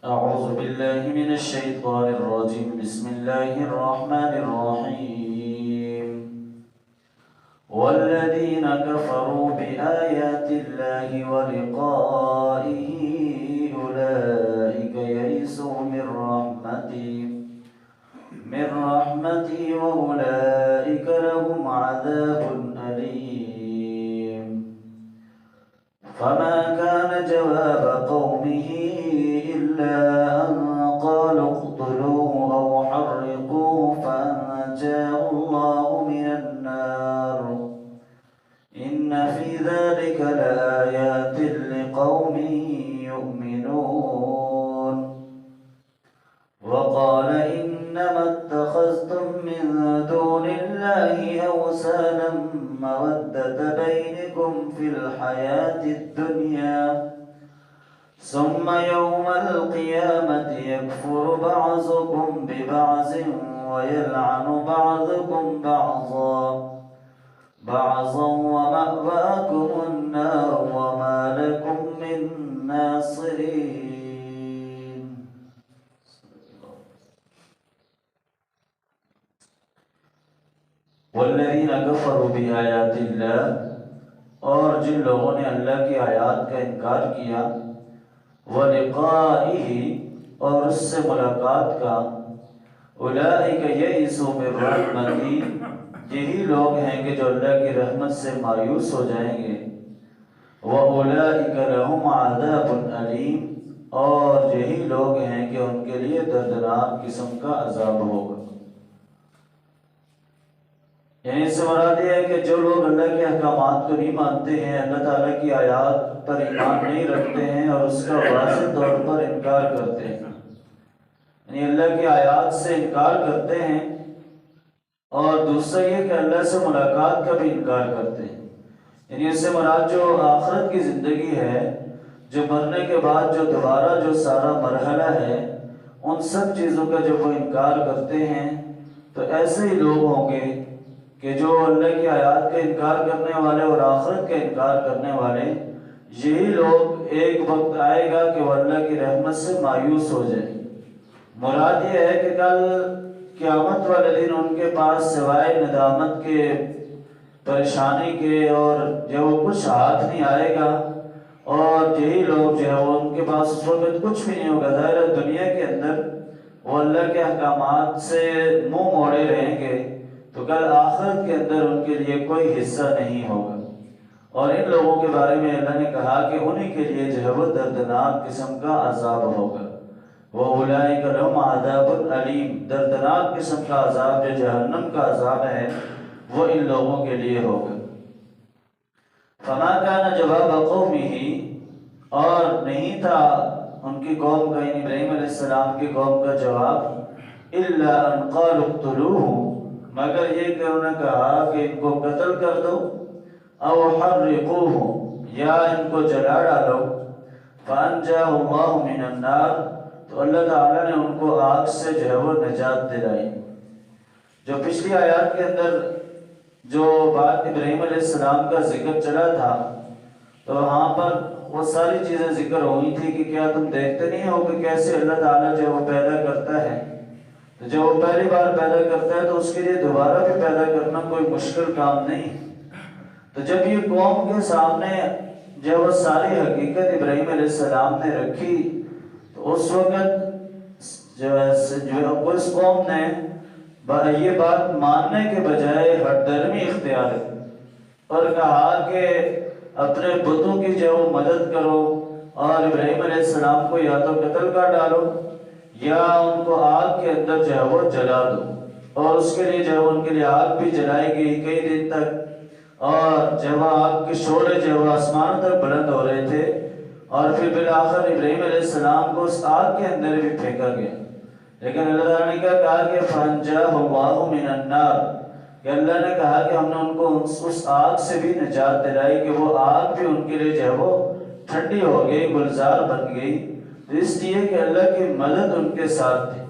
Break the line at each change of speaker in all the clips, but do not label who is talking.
أعوذ بالله من الشيطان الرجيم. بسم الله الرحمن الرحيم. والذين كفروا بآيات الله ولقائه أولئك يئسوا من رحمتي وأولئك لهم عذاب أليم. فما كان جواب قومه إلا أن قالوا اقتلوه أو حرقوه فأنجاه الله من النار. إن في ذلك لآيات لقوم يؤمنون. وقال إنما اتخذتم من دون الله أوثانا مودة بينكم في الحياة الدنيا ثم يوم القيامة يكفر بعضكم ببعض ويلعن بعضكم بعضا ومأواكم النار وما لكم من ناصرين. والذین کفروا بآیات اللہ، اور جن لوگوں نے اللہ کی آیات کا انکار کیا، وَلِقَائِهِ، اور اس سے ملاقات کا، اولئک یئسوا من رحمتی، یہی لوگ ہیں کہ جو اللہ کی رحمت سے مایوس ہو جائیں گے، وَأُولَئِكَ لَهُمْ عَذَابٌ أَلِيمٌ، اور یہی لوگ ہیں کہ ان کے لیے دردناک قسم کا عذاب ہوگا۔ یعنی اس سے مراد یہ ہے کہ جو لوگ اللہ کے احکامات کو نہیں مانتے ہیں، اللہ تعالیٰ کی آیات پر ایمان نہیں رکھتے ہیں اور اس کا واضح طور پر انکار کرتے ہیں، یعنی اللہ کی آیات سے انکار کرتے ہیں، اور دوسرا یہ کہ اللہ سے ملاقات کا بھی انکار کرتے ہیں۔ یعنی اس سے مراد جو آخرت کی زندگی ہے، جو مرنے کے بعد جو دوبارہ جو سارا مرحلہ ہے، ان سب چیزوں کا جب وہ انکار کرتے ہیں تو ایسے ہی لوگ ہوں گے کہ جو اللہ کی آیات کا انکار کرنے والے اور آخرت کا انکار کرنے والے، یہی لوگ ایک وقت آئے گا کہ وہ اللہ کی رحمت سے مایوس ہو جائیں۔ مراد یہ ہے کہ کل قیامت والے دن ان کے پاس سوائے ندامت کے، پریشانی کے، اور جو کچھ ہاتھ نہیں آئے گا، اور یہی لوگ جو ہے وہ ان کے پاس اس وقت کچھ بھی نہیں ہوگا۔ ظاہر دنیا کے اندر وہ اللہ کے احکامات سے منہ موڑے رہیں گے، تو کل آخرت کے اندر ان کے لیے کوئی حصہ نہیں ہوگا۔ اور ان لوگوں کے بارے میں اللہ نے کہا کہ انہی کے لیے جو ہے وہ دردناک قسم کا عذاب ہوگا۔ وَأُولَئِكَ لَهُمْ عَذَابٌ أَلِيمٌ، دردناک قسم کا عذاب جو جہنم کا عذاب ہے وہ ان لوگوں کے لیے ہوگا۔ فَمَا كَانَ جَوَابَ قَوْمِهِ، اور نہیں تھا ان کی قوم کا، یعنی ابراہیم علیہ السلام کی قوم کا جواب، إِلَّا أَنْ قَالُوا اقْتُلُوهُ، مگر یہ کہ انہوں نے کہا کہ ان کو قتل کر دو، او حرقوه، یا ان کو جلا ڈالو، فانجاه اللہ من النار، تو اللہ تعالیٰ نے ان کو آگ سے جو ہے وہ نجات دلائی۔ جو پچھلی آیات کے اندر جو بات ابراہیم علیہ السلام کا ذکر چلا تھا، تو وہاں پر وہ ساری چیزیں ذکر ہوئی تھی کہ کیا تم دیکھتے نہیں ہو کہ کیسے اللہ تعالیٰ جو وہ پیدا کرتا ہے، تو جب وہ پہلی بار پیدا کرتا ہے تو اس کے لیے دوبارہ بھی پیدا کرنا کوئی مشکل کام نہیں۔ تو جب یہ قوم کے سامنے جب وہ ساری حقیقت ابراہیم علیہ السلام نے رکھی، تو اس وقت جو اس قوم نے یہ بات ماننے کے بجائے ہٹ درمی اختیار کی اور کہا کہ اپنے بتوں کی جو مدد کرو، اور ابراہیم علیہ السلام کو یا تو قتل کر ڈالو یا ان کو آگ کے اندر جو ہے وہ جلا دو، اور اس کے لیے جو ہے ان کے لیے آگ بھی جلائی گئی کئی دن تک، اور جب آگ کے شعلے جو وہ آسمان تک بلند ہو رہے تھے، اور پھر بالآخر ابراہیم علیہ السلام کو اس آگ کے اندر بھی پھینکا گیا۔ لیکن اللہ تعالیٰ نے کہا کہ فَأَنْجَاهُ اللَّهُ مِنَ النَّارِ، کہ اللہ نے کہا کہ ہم نے ان کو اس آگ سے بھی نجات دلائی، کہ وہ آگ بھی ان کے لیے جو ہے وہ ٹھنڈی ہو گئی، گلزار بن گئی، اس لیے کہ اللہ کی مدد ان کے ساتھ تھی۔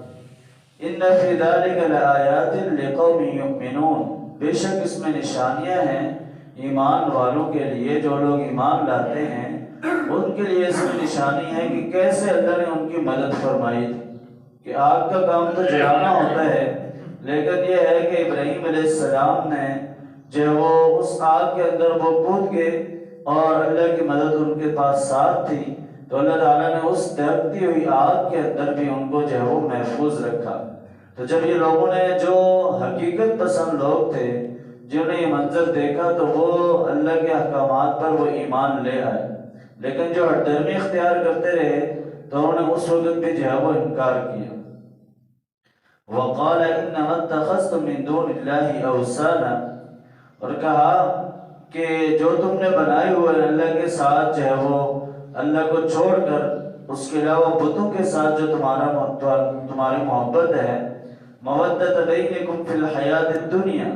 إِنَّ فِي ذَلِكَ لَآيَاتٍ لِقَوْمٍ يُؤْمِنُونَ، بے شک اس میں نشانیاں ہیں ایمان والوں کے لیے، جو لوگ ایمان لاتے ہیں ان کے لیے اس میں نشانی ہے کہ کیسے اللہ نے ان کی مدد فرمائی تھی کہ آگ کا کام تو جلانا ہوتا ہے، لیکن یہ ہے کہ ابراہیم علیہ السلام نے جو وہ اس آگ کے اندر وہ کود گئے اور اللہ کی مدد ان کے پاس ساتھ تھی، تو اللہ تعالیٰ نے اس دہتی ہوئی آگ کے اندر بھی ان کو جو ہے وہ محفوظ رکھا۔ تو جب یہ لوگوں نے جو حقیقت پسند لوگ تھے جنہوں نے یہ منظر دیکھا تو وہ اللہ کے احکامات پر وہ ایمان لے آئے، لیکن جو ہٹ درمی اختیار کرتے رہے تو انہوں نے اس وقت بھی جو ہے وہ انکار کیا۔ وَقَالَ إِنَّمَا اتَّخَذْتُم مِّن دُونِ اللَّهِ أَوْثَانًا، اور کہا کہ جو تم نے بنائے ہوئے اللہ کے ساتھ جو ہے وہ اللہ کو چھوڑ کر اس کے علاوہ بتوں کے ساتھ جو تمہاری محبت ہے، مودۃ بینکم فی الحیات الدنیا،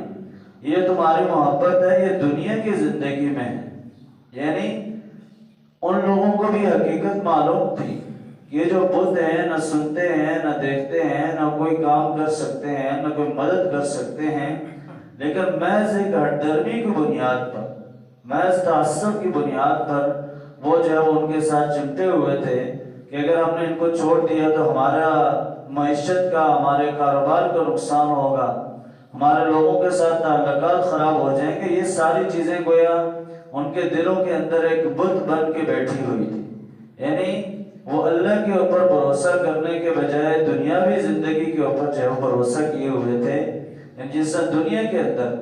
یہ تمہاری محبت ہے یہ دنیا کی زندگی میں ہے۔ یعنی ان لوگوں کو بھی حقیقت معلوم تھی کہ یہ جو بت ہیں نہ سنتے ہیں نہ دیکھتے ہیں نہ کوئی کام کر سکتے ہیں نہ کوئی مدد کر سکتے ہیں، لیکن محض ایک ہٹ درمی کی بنیاد پر، محض تعصب کی بنیاد پر وہ جو ہے وہ ان کے ساتھ چمٹے ہوئے تھے کہ اگر ہم نے ان کو چھوڑ دیا تو ہمارا معیشت کا، ہمارے کاروبار کا نقصان ہوگا، ہمارے لوگوں کے ساتھ تعلقات خراب ہو جائیں گے۔ یہ ساری چیزیں گویا ان کے دلوں کے اندر ایک بت بن کے بیٹھی ہوئی تھی، یعنی وہ اللہ کے اوپر بھروسہ کرنے کے بجائے دنیاوی زندگی کے اوپر جو ہے وہ بھروسہ کیے ہوئے تھے۔ یعنی جس طرح دنیا کے اندر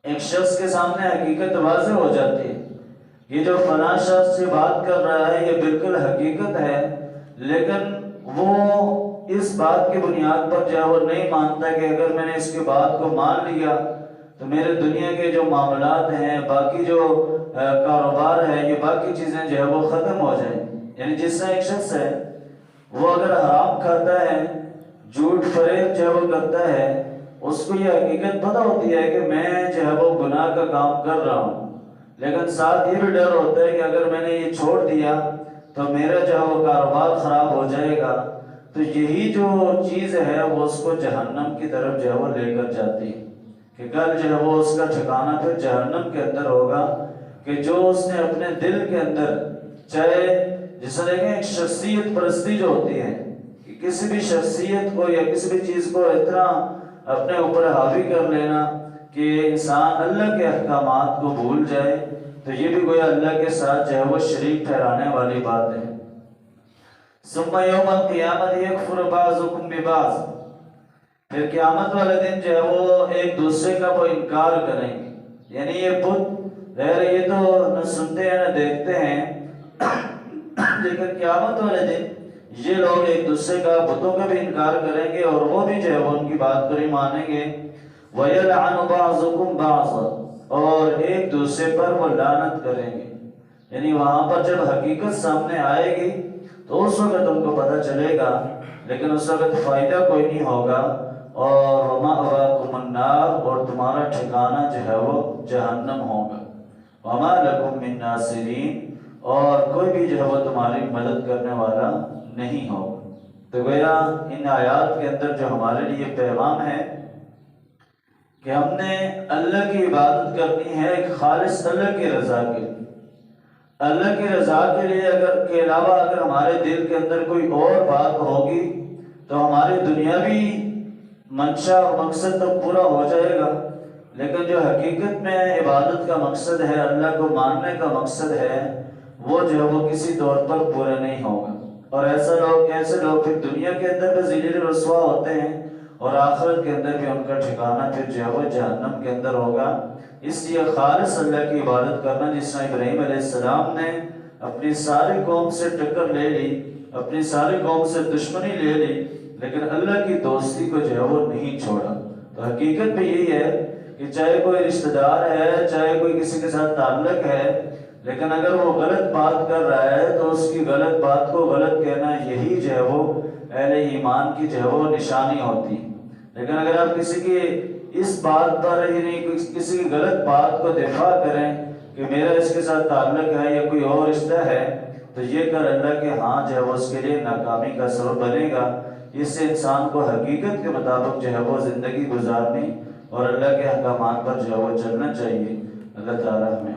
ایک شخص کے سامنے حقیقت واضح ہو جاتی ہے، یہ جو فلاں شخص سے بات کر رہا ہے یہ بالکل حقیقت ہے، لیکن وہ اس بات کی بنیاد پر جو ہے وہ نہیں مانتا کہ اگر میں نے اس کی بات کو مان لیا تو میرے دنیا کے جو معاملات ہیں، باقی جو کاروبار ہے، یہ باقی چیزیں جو ہے وہ ختم ہو جائیں۔ یعنی جس طرح ایک شخص ہے وہ اگر حرام کھاتا ہے، جھوٹ فریب جو ہے وہ کرتا ہے، اس کو یہ حقیقت پتہ ہوتی ہے کہ میں جو ہے وہ گناہ کا کام کر رہا ہوں، لیکن ساتھ یہ بھی ڈر ہوتا ہے کہ اگر میں نے یہ چھوڑ دیا تو میرا جو ہے وہ کاروبار خراب ہو جائے گا، تو یہی جو چیز ہے وہ اس کو جہنم کی طرف جو ہے وہ لے کر جاتی ہے کہ کل جو ہے وہ اس کا ٹھکانہ پھر جہنم کے اندر ہوگا۔ کہ جو اس نے اپنے دل کے اندر، چاہے جس طرح کہ ایک شخصیت پرستی جو ہوتی ہے کہ کسی بھی شخصیت کو یا کسی بھی چیز کو اتنا اپنے اوپر حاوی کر لینا کہ انسان اللہ کے احکامات کو بھول جائے، تو یہ بھی گویا اللہ کے ساتھ جو ہے وہ شریک ٹھہرانے والی بات ہے۔ ثم یوم القیامت یکفر بعضکم ببعض، پھر قیامت والے دن جو ہے وہ ایک دوسرے کا وہ انکار کریں گے۔ یعنی یہ بت غیر یہ تو نہ سنتے ہیں نہ دیکھتے ہیں، لیکن قیامت والے دن یہ لوگ ایک دوسرے کا، بتوں کا بھی انکار کریں گے اور وہ بھی جو ہے وہ ان کی بات کو نہیں مانیں گے۔ وَيَلْعَنُ بَعْضُكُمْ بَعْضًا، اور ایک دوسرے پر وہ لعنت کریں گے۔ یعنی وہاں پر جب حقیقت سامنے آئے گی تو اس وقت ان کو پتہ چلے گا، لیکن اس وقت فائدہ کوئی نہیں ہوگا۔ اور وَمَأْوَاكُمُ النَّارُ، اور تمہارا ٹھکانہ جو ہے وہ جہنم ہوگا۔ وَمَا لَكُم مِّن نَاصِرِينَ، اور کوئی بھی جو ہے وہ تمہاری مدد کرنے والا نہیں ہوگا۔ تو گویا ان آیات کے اندر جو ہمارے لیے پیغام ہے کہ ہم نے اللہ کی عبادت کرنی ہے ایک خالص اللہ کی رضا کے لیے۔ اللہ کی رضا کے لیے کے علاوہ اگر ہمارے دل کے اندر کوئی اور بات ہوگی تو ہماری دنیاوی منشا اور مقصد تو پورا ہو جائے گا، لیکن جو حقیقت میں عبادت کا مقصد ہے، اللہ کو ماننے کا مقصد ہے، وہ جو ہے وہ کسی طور پر پورا نہیں ہوگا۔ اور ایسے لوگ پھر دنیا کے اندر بھی ذلیل رسوا ہوتے ہیں اور آخرت کے اندر بھی ان کا ٹھکانہ پھر جو ہے وہ جہنم کے اندر ہوگا۔ اس لیے خالص اللہ کی عبادت کرنا، جس طرح ابراہیم علیہ السلام نے اپنی ساری قوم سے ٹکر لے لی، اپنی ساری قوم سے دشمنی لے لی، لیکن اللہ کی دوستی کو جو ہے وہ نہیں چھوڑا۔ تو حقیقت بھی یہی ہے کہ چاہے کوئی رشتہ دار ہے، چاہے کوئی کسی کے ساتھ تعلق ہے، لیکن اگر وہ غلط بات کر رہا ہے تو اس کی غلط بات کو غلط کہنا یہی جو ہے وہ اہل ایمان کی جو ہے وہ نشانی ہوتی ہے۔ لیکن اگر آپ کسی کی اس بات پر کسی کی غلط بات کو دفاع کریں کہ میرا اس کے ساتھ تعلق ہے یا کوئی اور رشتہ ہے، تو یہ کر اللہ کے ہاں جو ہے وہ اس کے لیے ناکامی کا سبب بنے گا۔ اس سے انسان کو حقیقت کے مطابق جو ہے وہ زندگی گزارنی اور اللہ کے احکامات پر جو ہے وہ چلنا چاہیے۔ اللہ تعالیٰ ہمیں